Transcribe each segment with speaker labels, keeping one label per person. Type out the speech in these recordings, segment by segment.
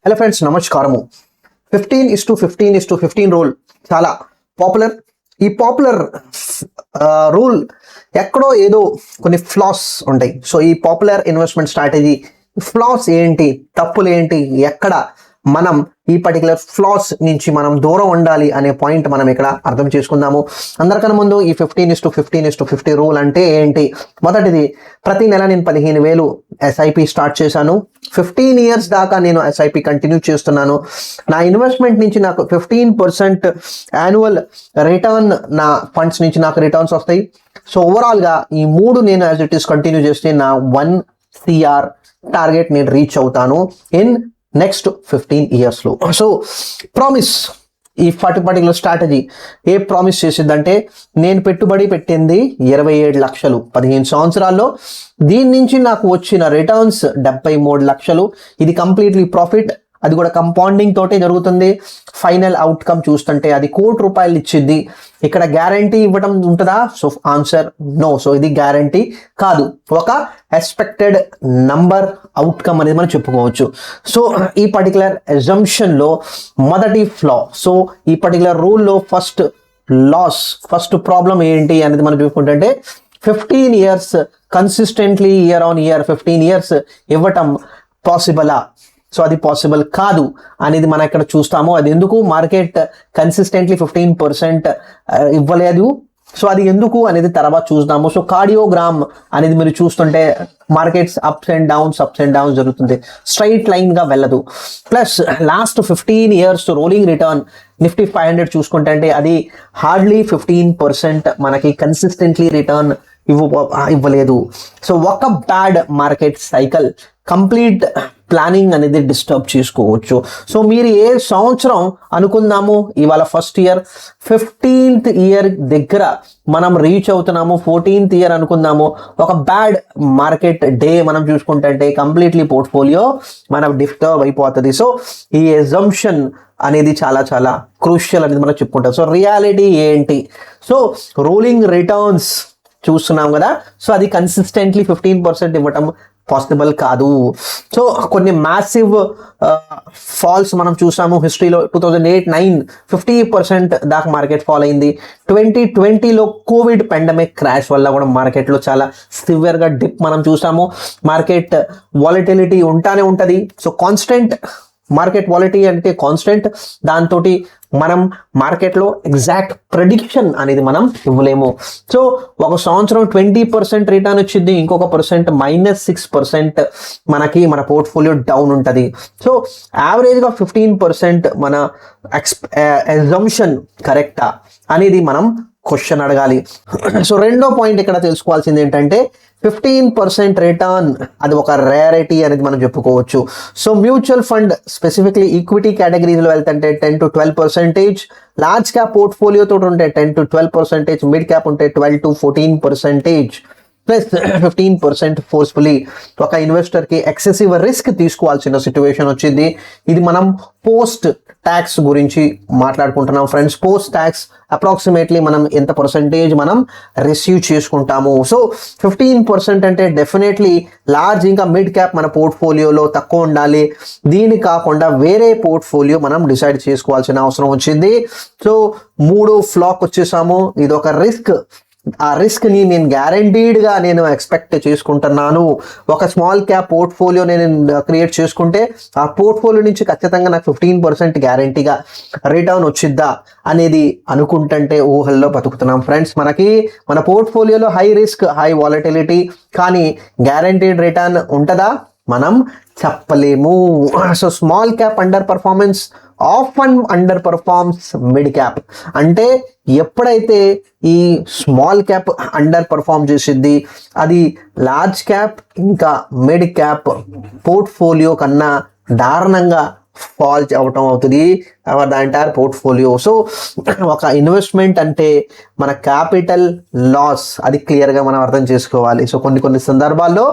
Speaker 1: Hello friends, నమస్కారము. 15:15:15 rule చాలా popular. ఈ పాపులర్ రూల్ ఎక్కడో ఏదో కొన్ని ఫ్లాస్ ఉంటాయి. సో ఈ పాపులర్ ఇన్వెస్ట్మెంట్ స్ట్రాటజీ ఫ్లాస్ ఏంటి, తప్పులు ఏంటి, ఎక్కడ మనం ఈ పర్టికులర్ ఫ్లాస్ నుంచి మనం దూరం ఉండాలి అనే పాయింట్ మనం ఇక్కడ అర్థం చేసుకుందాము. అందరికన్నా ముందు ఈ 15:15:50 రూల్ అంటే ఏంటి? మొదటిది, ప్రతి నెల నేను 15,000 ఎస్ఐపి స్టార్ట్ చేశాను. 15 years దాకా నేను ఎస్ఐపి కంటిన్యూ చేస్తున్నాను. నా ఇన్వెస్ట్మెంట్ నుంచి నాకు 15% యాన్యువల్ రిటర్న్ నా ఫండ్స్ నుంచి నాకు రిటర్న్స్ వస్తాయి. సో ఓవరాల్గా ఈ మూడు నేను యాజ్ ఇట్ ఈస్ కంటిన్యూ చేస్తే నా 1 CR టార్గెట్ నేను రీచ్ అవుతాను ఇన్ నెక్స్ట్ 15 years లో. సో ప్రామిస్, ఈ పర్టికులర్ స్ట్రాటజీ ఏ ప్రామిస్ చేసిందంటే, నేను పెట్టుబడి పెట్టింది 27 లక్షలు 15 సంవత్సరాల్లో. దీని నుంచి నాకు వచ్చిన రిటర్న్స్ 73 లక్షలు. ఇది కంప్లీట్లీ ప్రాఫిట్, అది కూడా కంపౌండింగ్ తోటే జరుగుతుంది. ఫైనల్ అవుట్కమ్ చూస్తుంటే అది ₹1,00,00,000 ఇచ్చింది. ఇక్కడ గ్యారంటీ ఇవ్వడం ఉంటుందా? So answer no. సో ఇది గ్యారంటీ కాదు, ఒక ఎక్స్పెక్టెడ్ నంబర్ అవుట్కమ్ అనేది మనం చెప్పుకోవచ్చు. సో ఈ పర్టికులర్ అజంప్షన్లో మొదటి ఫ్లా. సో ఈ పర్టికులర్ రూల్లో ఫస్ట్ ప్రాబ్లం ఏంటి అనేది మనం చూసుకుంటే, 15 years consistently year on year 15 years ఇవ్వటం పాసిబలా? సో అది పాసిబుల్ కాదు అనేది మనం ఇక్కడ చూస్తాము. అది ఎందుకు మార్కెట్ కన్సిస్టెంట్లీ 15% ఇవ్వలేదు, సో అది ఎందుకు అనేది తర్వాత చూద్దాము. సో కార్డియోగ్రామ్ అనేది మీరు చూస్తుంటే మార్కెట్స్ అప్స్ అండ్ డౌన్స్ జరుగుతుంది, స్ట్రైట్ లైన్ గా వెళ్ళదు. Plus last 15 years rolling return Nifty 500 చూసుకుంటే అంటే అది హార్డ్లీ 15% మనకి కన్సిస్టెంట్లీ రిటర్న్ ఇవ్వలేదు. సో ఒక bad market cycle complete planning అనేది డిస్టర్బ్ చేసుకోవచ్చు. సో మీరు ఏ సంవత్సరం అనుకుందాము, ఇవాళ ఫస్ట్ ఇయర్ 15th year దగ్గర మనం రీచ్ అవుతున్నాము. 14th year అనుకుందాము, ఒక బ్యాడ్ మార్కెట్ డే మనం చూసుకుంటే కంప్లీట్లీ పోర్ట్ఫోలియో మనం డిస్టర్బ్ అయిపోతుంది. సో ఈ అజంప్షన్ అనేది చాలా చాలా క్రూషియల్ అనేది మనం చెప్పుకుంటాం. సో రియాలిటీ ఏంటి? సో రోలింగ్ రిటర్న్స్ చూస్తున్నాం కదా, సో అది కన్సిస్టెంట్లీ 15% ఇవ్వటం పాసిబుల్ కాదు. సో కొన్ని మ్యాసివ్ ఫాల్స్ మనం చూసాము హిస్టరీలో. 2008-9 50% దాకా మార్కెట్ ఫాల్ అయింది. 2020లో కోవిడ్ పాండమిక్ క్రాష్ వల్ల కూడా మార్కెట్లో చాలా సివియర్గా డిప్ మనం చూసాము. మార్కెట్ వాలటిలిటీ ఉంటానే ఉంటుంది. సో కాన్స్టెంట్ మార్కెట్ వాలిటీ అంటే కాన్స్టెంట్, దాంతో మనం మార్కెట్లో ఎగ్జాక్ట్ ప్రెడిక్షన్ అనేది మనం ఇవ్వలేము. సో ఒక సంవత్సరం 20% రిటర్న్ వచ్చింది, ఇంకొక -6% మనకి మన పోర్ట్ఫోలియో డౌన్ ఉంటుంది. సో యావరేజ్గా 15% మన అజంప్షన్ కరెక్టా అనేది మనం క్వశ్చన్ అడగాలి. సో రెండో పాయింట్ ఇక్కడ తెలుసుకోవాల్సింది ఏంటంటే, 15% రిటర్న్ అది ఒక రేరిటీ అనేది మనం చెప్పుకోవచ్చు. So mutual fund specifically equity కేటగిరీలో వెళ్తుంటే 10 to 12%, లార్జ్ క్యాప్ పోర్ట్ఫోలియోతో ఉంటే 10 to 12%, మిడ్ క్యాప్ ఉంటే 12 to 14%, ప్లస్ 15% ఫోర్స్ఫుల్లీ ఒక ఇన్వెస్టర్కి ఎక్సెసివ్ రిస్క్ తీసుకోవాల్సిన సిచ్యువేషన్ వచ్చింది. ఇది మనం పోస్ట్ ట్యాక్స్ గురించి మాట్లాడుకుంటున్నాం ఫ్రెండ్స్. పోస్ట్ ట్యాక్స్ అప్రాక్సిమేట్లీ మనం ఎంత పర్సెంటేజ్ మనం రిసీవ్ చేసుకుంటాము. సో 15% అంటే డెఫినెట్లీ లార్జ్ ఇంకా మిడ్ క్యాప్ మన పోర్ట్ఫోలియోలో తక్కువ ఉండాలి. దీని కాకుండా వేరే పోర్ట్ఫోలియో మనం డిసైడ్ చేసుకోవాల్సిన అవసరం వచ్చింది. సో 3 ఫ్లాక్ వచ్చేసాము. ఇది ఒక రిస్క్. ఆ రిస్క్ ని నేను గ్యారంటీడ్గా నేను ఎక్స్పెక్ట్ చేసుకుంటున్నాను. ఒక స్మాల్ క్యాప్ పోర్ట్ఫోలియో నేను క్రియేట్ చేసుకుంటే ఆ పోర్ట్ఫోలియో నుంచి ఖచ్చితంగా నాకు 15% గ్యారంటీగా రిటర్న్ వచ్చిద్దా అనేది అనుకుంటుంటే ఊహల్లో బతుకుతున్నాం ఫ్రెండ్స్. మన పోర్ట్ఫోలియోలో హై రిస్క్, హై వాలటిలిటీ, కానీ గ్యారంటీడ్ రిటర్న్ ఉంటుందా మనం చెప్పలేము. So small cap underperformance often underperforms mid cap. అంటే ఎప్పుడైతే ఈ స్మాల్ క్యాప్ అండర్ పర్ఫార్మ్ చేసిద్ది, అది లార్జ్ క్యాప్ ఇంకా మిడ్ క్యాప్ పోర్ట్ఫోలియో కన్నా దారుణంగా ఫాల్ అవటం అవుతుంది. Our the entire portfolio. So ఒక ఇన్వెస్ట్మెంట్ అంటే మన క్యాపిటల్ లాస్ అది క్లియర్గా మనం అర్థం చేసుకోవాలి. సో కొన్ని సందర్భాల్లో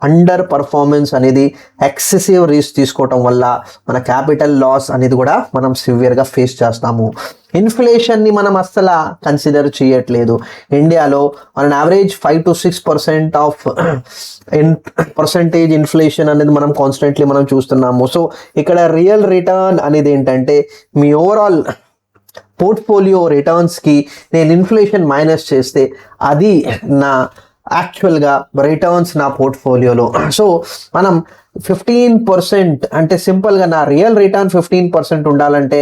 Speaker 1: అండర్ పర్ఫార్మెన్స్ అనేది ఎక్సెసివ్ రిస్క్ తీసుకోవటం వల్ల మన క్యాపిటల్ లాస్ అనేది కూడా మనం సివియర్గా ఫేస్ చేస్తాము. ఇన్ఫ్లేషన్ని మనం అస్సలు కన్సిడర్ చేయట్లేదు. ఇండియాలో on average 5 to 6% of percentage inflation అనేది మనం కాన్స్టెంట్లీ మనం చూస్తున్నాము. సో ఇక్కడ రియల్ రిటర్న్ అనేది ఏంటంటే మీ ఓవరాల్ పోర్ట్ఫోలియో రిటర్న్స్కి నేను ఇన్ఫ్లేషన్ మైనస్ చేస్తే అది నా యాక్చువల్గా రిటర్న్స్ నా పోర్ట్ఫోలియోలో. సో మనం 15% అంటే సింపుల్గా నా రియల్ రిటర్న్ 15% ఉండాలంటే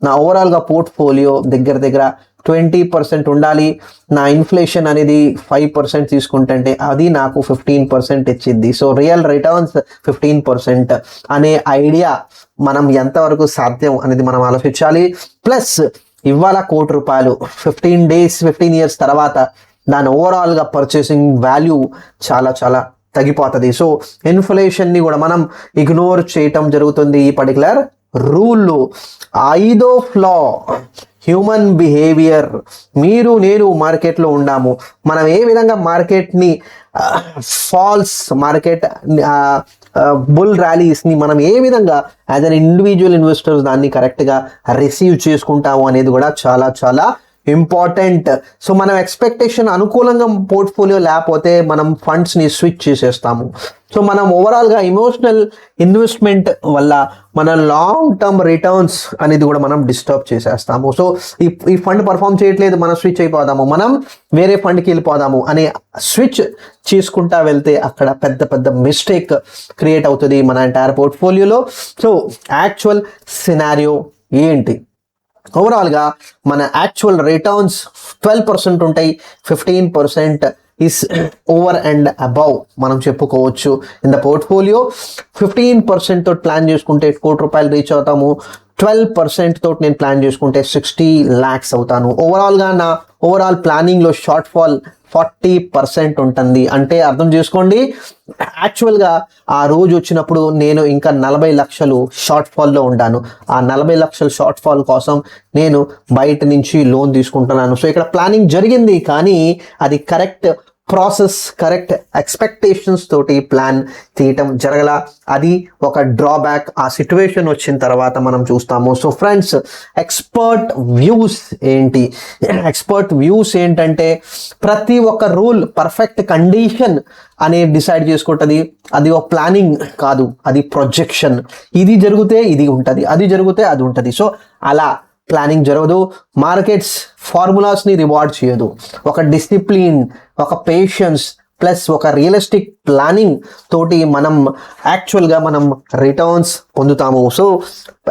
Speaker 1: నా ఓవరాల్గా పోర్ట్ఫోలియో దగ్గర 20% ఉండాలి. నా ఇన్ఫ్లేషన్ అనేది 5% తీసుకుంటే అది నాకు 15% ఇచ్చింది. సో రియల్ రిటర్న్స్ 15% అనే ఐడియా మనం ఎంతవరకు సాధ్యం అనేది మనం ఆలోచించాలి. ప్లస్ ఇవాళ ₹1,00,00,000 15 days 15 years తర్వాత దాని ఓవరాల్గా పర్చేసింగ్ వాల్యూ చాలా తగ్గిపోతుంది. సో ఇన్ఫ్లేషన్ని కూడా మనం ఇగ్నోర్ చేయటం జరుగుతుంది ఈ పర్టికులర్ రూల్లో. 5వ ఫ్లా హ్యూమన్ బిహేవియర్. మీరు నేను మార్కెట్లో ఉన్నాము, మనం ఏ విధంగా మార్కెట్ని ఫాల్స్ మార్కెట్ బుల్ ర్యాలీస్ని మనం ఏ విధంగా యాజ్ అన్ ఇండివిజువల్ ఇన్వెస్టర్స్ దాన్ని కరెక్ట్గా రిసీవ్ చేసుకుంటాము అనేది కూడా చాలా ఇంపార్టెంట్. సో మనం ఎక్స్పెక్టేషన్ అనుకూలంగా పోర్ట్ఫోలియో లేకపోతే మనం ఫండ్స్ని స్విచ్ చేసేస్తాము. సో మనం ఓవరాల్గా ఇమోషనల్ ఇన్వెస్ట్మెంట్ వల్ల మన లాంగ్ టర్మ్ రిటర్న్స్ అనేది కూడా మనం డిస్టర్బ్ చేసేస్తాము. సో ఈ ఫండ్ పర్ఫామ్ చేయట్లేదు, మనం స్విచ్ అయిపోదాము, మనం వేరే ఫండ్కి వెళ్ళిపోదాము అని స్విచ్ చేసుకుంటా వెళ్తే అక్కడ పెద్ద మిస్టేక్ క్రియేట్ అవుతుంది మన ఎంటైర్ పోర్ట్ఫోలియోలో. సో యాక్చువల్ సినారియో ఏంటి? ఓవరాల్గా మన యాక్చువల్ రిటర్న్స్ 12% ఉంటాయి. 15% ఈస్ ఓవర్ అండ్ అబౌవ్ మనం చెప్పుకోవచ్చు ఇన్ ద పోర్ట్ఫోలియో. 15% తోటి ప్లాన్ చేసుకుంటే ₹1,00,00,000 రీచ్ అవుతాము. 12% తోటి నేను ప్లాన్ చేసుకుంటే 60 lakhs అవుతాను. ఓవరాల్గా నా ఓవరాల్ ప్లానింగ్లో షార్ట్ ఫాల్ 40% ఉంటుంది. అంటే అర్థం చేసుకోండి, యాక్చువల్గా ఆ రోజు వచ్చినప్పుడు నేను ఇంకా 40 లక్షలు షార్ట్ ఫాల్లో ఉంటాను. ఆ 40 లక్షల షార్ట్ ఫాల్ కోసం నేను బయట నుంచి లోన్ తీసుకుంటున్నాను. సో ఇక్కడ ప్లానింగ్ జరిగింది, కానీ అది కరెక్ట్ ప్రాసెస్, కరెక్ట్ ఎక్స్పెక్టేషన్స్ తోటి ప్లాన్ తీయటం జరగల. అది ఒక డ్రాబ్యాక్. ఆ సిచ్యువేషన్ వచ్చిన తర్వాత మనం చూస్తాము. సో ఫ్రెండ్స్, ఎక్స్పర్ట్ వ్యూస్ ఏంటి? ఎక్స్పర్ట్ వ్యూస్ ఏంటంటే ప్రతి ఒక్క రూల్ పర్ఫెక్ట్ కండిషన్ అనేది డిసైడ్ చేసుకుంటుంది. అది ఒక ప్లానింగ్ కాదు, అది ప్రొజెక్షన్. ఇది జరిగితే ఇది ఉంటుంది, అది జరిగితే అది ఉంటుంది. సో అలా ప్లానింగ్ జరగదు. మార్కెట్స్ ఫార్ములాస్ని రివార్డ్ చేయదు. ఒక డిసిప్లిన్, ఒక పేషెన్స్ ప్లస్ ఒక రియలిస్టిక్ ప్లానింగ్ తోటి మనం యాక్చువల్గా మనం రిటర్న్స్ పొందుతాము. సో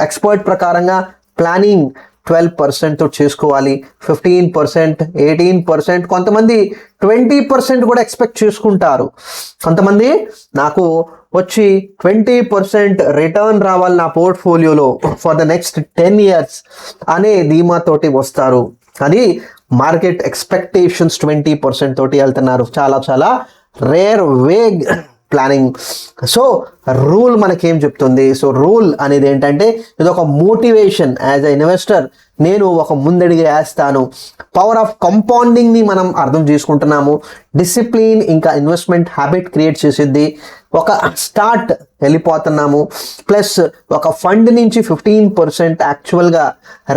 Speaker 1: ఎక్స్పర్ట్ ప్రకారంగా ప్లానింగ్ 12% తో చేసుకోవాలి. 15%, 18%, కొంతమంది 20% కూడా ఎక్స్పెక్ట్ చేసుకుంటారు. కొంతమంది నాకు వచ్చి 20% రిటర్న్ రావాలి నా పోర్ట్ఫోలియోలో ఫర్ ద నెక్స్ట్ 10 years అనే ధీమాతోటి వస్తారు. అది మార్కెట్ ఎక్స్పెక్టేషన్స్ 20% తోటి వెళ్తున్నారు. చాలా rare vague planning. So rule మనకేం చెప్తుంది? సో రూల్ అనేది ఏంటంటే ఇది ఒక మోటివేషన్. యాజ్ ఎ ఇన్వెస్టర్ నేను ఒక ముందడిగా వేస్తాను. పవర్ ఆఫ్ కంపౌండింగ్ని మనం అర్థం చేసుకుంటున్నాము. డిసిప్లిన్ ఇంకా ఇన్వెస్ట్మెంట్ హ్యాబిట్ క్రియేట్ చేసిద్ది. ఒక స్టార్ట్ వెళ్ళిపోతున్నాము. ప్లస్ ఒక ఫండ్ నుంచి 15% యాక్చువల్గా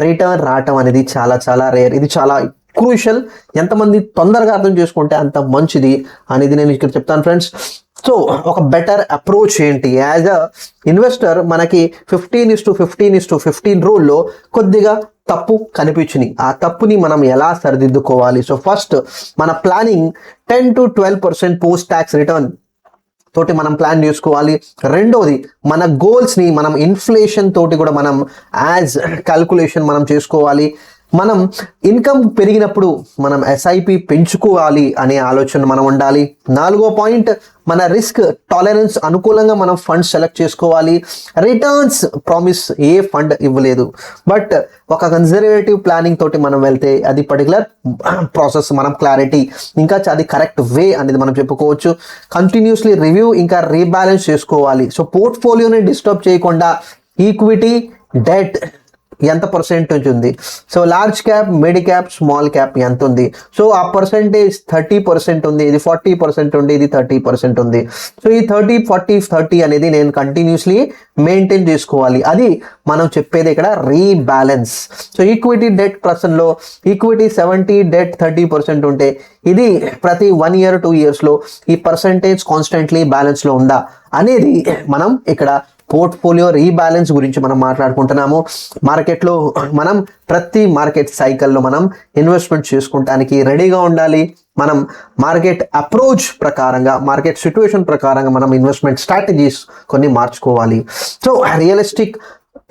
Speaker 1: రిటర్న్ రావటం అనేది చాలా రేర్. ఇది చాలా క్రూషియల్. ఎంతమంది తొందరగా అర్థం చేసుకుంటే అంత మంచిది అనేది నేను ఇక్కడ చెప్తాను ఫ్రెండ్స్. సో ఒక బెటర్ అప్రోచ్ ఏంటి? యాజ్ అ ఇన్వెస్టర్ మనకి 15:15:15 రూల్లో కొద్దిగా తప్పు కనిపించింది. ఆ తప్పుని మనం ఎలా సరిదిద్దుకోవాలి? సో ఫస్ట్ మన planning 10 to 12% post tax return తోటి మనం ప్లాన్ చేసుకోవాలి. రెండోది మన గోల్స్ని మనం ఇన్ఫ్లేషన్ తోటి కూడా మనం యాజ్ క్యాల్కులేషన్ మనం చేసుకోవాలి. మనం ఇన్కమ్ పెరిగినప్పుడు మనం ఎస్ఐపి పెంచుకోవాలి అనే ఆలోచన మనం ఉండాలి. 4వ పాయింట్ మన రిస్క్ టాలరెన్స్ అనుకూలంగా మనం ఫండ్ సెలెక్ట్ చేసుకోవాలి. రిటర్న్స్ ప్రామిస్ ఏ ఫండ్ ఇవ్వలేదు, బట్ ఒక కన్జర్వేటివ్ ప్లానింగ్ తోటి మనం వెళ్తే అది పర్టికులర్ ప్రాసెస్ మనం క్లారిటీ ఇంకా అది కరెక్ట్ వే అనేది మనం చెప్పుకోవచ్చు. కంటిన్యూస్లీ రివ్యూ ఇంకా రీబ్యాలెన్స్ చేసుకోవాలి. సో పోర్ట్ఫోలియోని డిస్టర్బ్ చేయకుండా ఈక్విటీ, డెట్ ఎంత పర్సెంటేజ్ ఉంది, so large cap, mid cap, small cap ఎంత ఉంది, సో ఆ పర్సెంటేజ్ 30% ఉంది, ఇది 40% ఉంది, ఇది 30% ఉంది. సో ఈ 30, 40, 30 అనేది నేను కంటిన్యూస్లీ మెయింటైన్ చేసుకోవాలి. అది మనం చెప్పేది ఇక్కడ రీబ్యాలెన్స్. సో ఈక్విటీ డెట్ పర్సన్లో ఈక్విటీ 70, డెట్ 30% ఉంటే ఇది ప్రతి 1 year 2 yearsలో ఈ పర్సెంటేజ్ కాన్స్టెంట్లీ బ్యాలెన్స్లో ఉందా అనేది మనం ఇక్కడ పోర్ట్ఫోలియో రీబ్యాలెన్స్ గురించి మనం మాట్లాడుకుంటున్నాము. మార్కెట్లో మనం ప్రతి మార్కెట్ సైకిల్లో మనం ఇన్వెస్ట్మెంట్ చేసుకుంటానికి రెడీగా ఉండాలి. మనం మార్కెట్ అప్రోచ్ ప్రకారంగా, మార్కెట్ సిచ్యువేషన్ ప్రకారంగా మనం ఇన్వెస్ట్మెంట్ స్ట్రాటజీస్ కొన్ని మార్చుకోవాలి. సో రియలిస్టిక్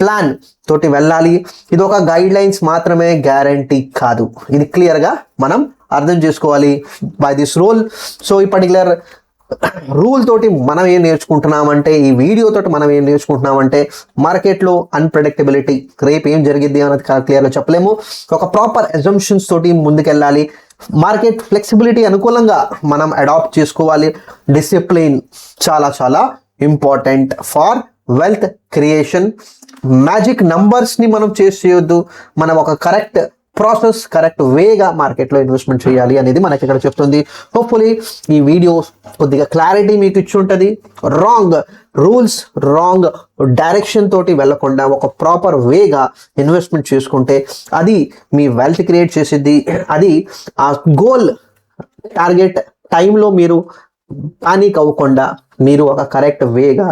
Speaker 1: ప్లాన్ తోటి వెళ్ళాలి. ఇది ఒక గైడ్ లైన్స్ మాత్రమే, గ్యారంటీ కాదు. ఇది క్లియర్గా మనం అర్థం చేసుకోవాలి బై దిస్ రూల్. సో ఈ పర్టికులర్ రూల్ తోటి మనం ఏం నేర్చుకుంటున్నామంటే, ఈ వీడియో తోటి మనం ఏం నేర్చుకుంటున్నామంటే, మార్కెట్లో అన్ప్రెడిక్టబిలిటీ, రేపు ఏం జరిగిద్ది అన్నది క్లియర్గా చెప్పలేము. ఒక ప్రాపర్ అజంప్షన్స్ తోటి ముందుకెళ్ళాలి. మార్కెట్ ఫ్లెక్సిబిలిటీ అనుకూలంగా మనం అడాప్ట్ చేసుకోవాలి. డిసిప్లిన్ చాలా చాలా important for wealth creation. Magic నంబర్స్ని మనం చేయొద్దు. మనం ఒక కరెక్ట్ ప్రాసెస్, కరెక్ట్ వేగా మార్కెట్లో ఇన్వెస్ట్మెంట్ చేయాలి అనేది మనకి ఇక్కడ చెప్తుంది. హోప్ఫుల్లీ ఈ వీడియో కొద్దిగా క్లారిటీ మీకు ఇచ్చి ఉంటుంది. రాంగ్ రూల్స్, రాంగ్ డైరెక్షన్ తోటి వెళ్ళకుండా ఒక ప్రాపర్ వేగా ఇన్వెస్ట్మెంట్ చేసుకుంటే అది మీ వెల్త్ క్రియేట్ చేసిద్ది. అది ఆ గోల్ టార్గెట్ టైంలో మీరు పానిక్ అవ్వకుండా మీరు ఒక కరెక్ట్ వేగా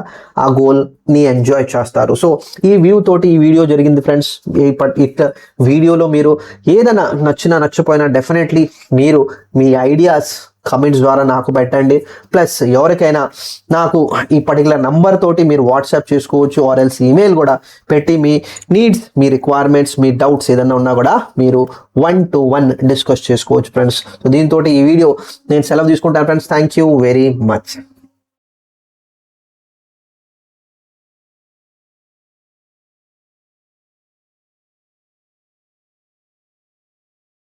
Speaker 1: ఆ గోల్ని ఎంజాయ్ చేస్తారు. సో ఈ వ్యూ తోటి ఈ వీడియో జరిగింది ఫ్రెండ్స్. ఇట్ వీడియోలో మీరు ఏదైనా నచ్చిపోయినా డెఫినెట్లీ మీరు మీ ఐడియాస్ కమెంట్స్ ద్వారా నాకు పెట్టండి. ప్లస్ ఎవరికైనా నాకు ఈ పర్టికులర్ నంబర్ తోటి మీరు వాట్సాప్ చేసుకోవచ్చు, ఆర్ ఎల్స్ ఈమెయిల్ కూడా పెట్టి మీ నీడ్స్, మీ రిక్వైర్మెంట్స్, మీ డౌట్స్ ఏదైనా ఉన్నా కూడా మీరు 1-to-1 డిస్కస్ చేసుకోవచ్చు ఫ్రెండ్స్. సో దీంతో ఈ వీడియో నేను సెలవు తీసుకుంటాను friends. Thank you very much.